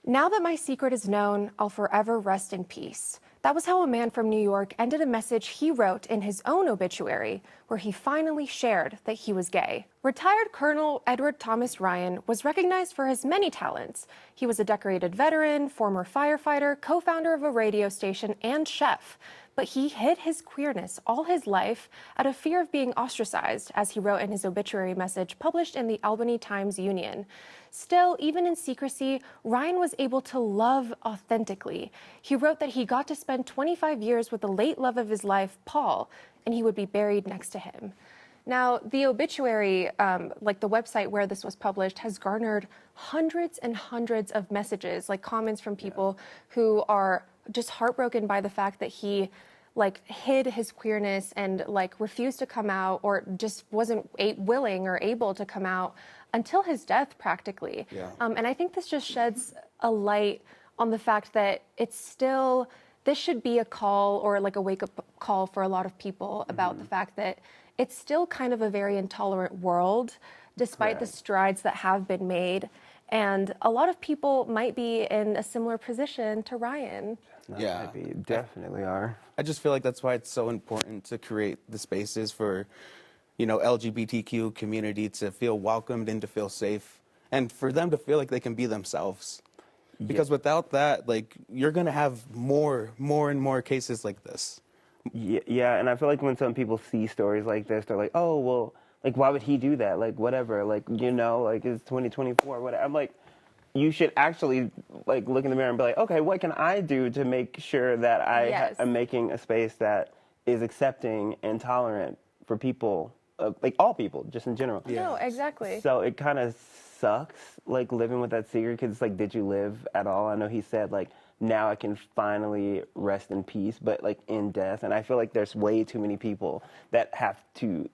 Now that my secret is known, I'll forever rest in peace. That was how a man from New York ended a message he wrote in his own obituary, where he finally shared that he was gay. Retired Colonel Edward Thomas Ryan was recognized for his many talents. He was a decorated veteran, former firefighter, co-founder of a radio station, and chef. But he hid his queerness all his life out of fear of being ostracized, as he wrote in his obituary message published in the Albany Times-Union. Still, even in secrecy, Ryan was able to love authentically. He wrote that he got to spend 25 years with the late love of his life, Paul, and he would be buried next to him. Now, the obituary, like the website where this was published, has garnered hundreds and hundreds of messages, like comments from people who are just heartbroken by the fact that he hid his queerness and refused to come out, or just wasn't willing or able to come out until his death practically. And I think this just sheds a light on the fact that this should be a call, or a wake-up call for a lot of people about the fact that it's still kind of a very intolerant world, despite the strides that have been made. And a lot of people might be in a similar position to Ryan. Definitely are. I just feel like that's why it's so important to create the spaces for, LGBTQ community to feel welcomed and to feel safe, and for them to feel like they can be themselves. Because without that, you're going to have more and more cases like this. Yeah, and I feel like when some people see stories like this, they're like, oh, well, why would he do that? Whatever, it's 2024, whatever. I'm like, you should actually, look in the mirror and be like, okay, what can I do to make sure that I am making a space that is accepting and tolerant for people, all people, just in general. No, exactly. So it kind of sucks, living with that secret, because it's did you live at all? I know he said, now I can finally rest in peace, but, in death. And I feel like there's way too many people that have to,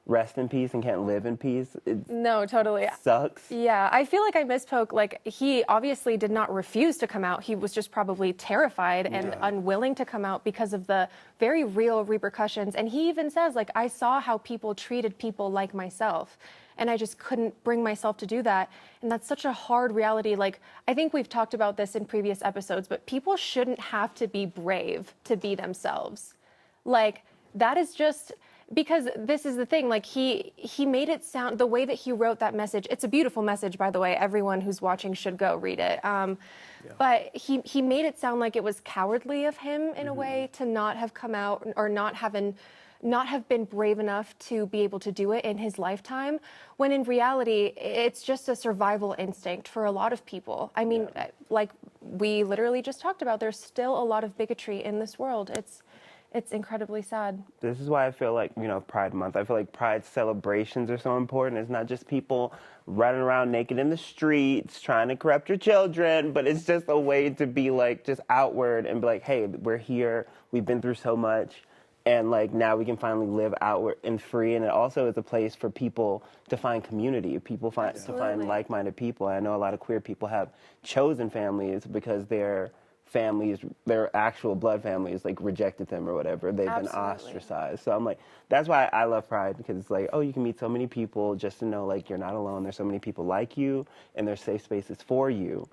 rest in peace and can't live in peace. No, totally. Sucks. Yeah, I feel like I misspoke. He obviously did not refuse to come out. He was just probably terrified and unwilling to come out because of the very real repercussions. And he even says, I saw how people treated people like myself, and I just couldn't bring myself to do that. And that's such a hard reality. I think we've talked about this in previous episodes, but people shouldn't have to be brave to be themselves. That is just... Because this is the thing, he made it sound, the way that he wrote that message, it's a beautiful message, by the way, everyone who's watching should go read it. But he made it sound like it was cowardly of him, in a way, to not have come out, or not have been brave enough to be able to do it in his lifetime, when in reality, it's just a survival instinct for a lot of people. I mean, like we literally just talked about, there's still a lot of bigotry in this world. It's incredibly sad. This is why I feel like, Pride Month, I feel like Pride celebrations are so important. It's not just people running around naked in the streets trying to corrupt your children, but it's just a way to be just outward and be like, hey, we're here, we've been through so much, and now we can finally live outward and free. And it also is a place for people to find community, to find like-minded people. I know a lot of queer people have chosen families because their actual blood families rejected them or whatever. They've been ostracized. So I'm that's why I love Pride, because it's you can meet so many people just to know you're not alone. There's so many people like you, and there's safe spaces for you.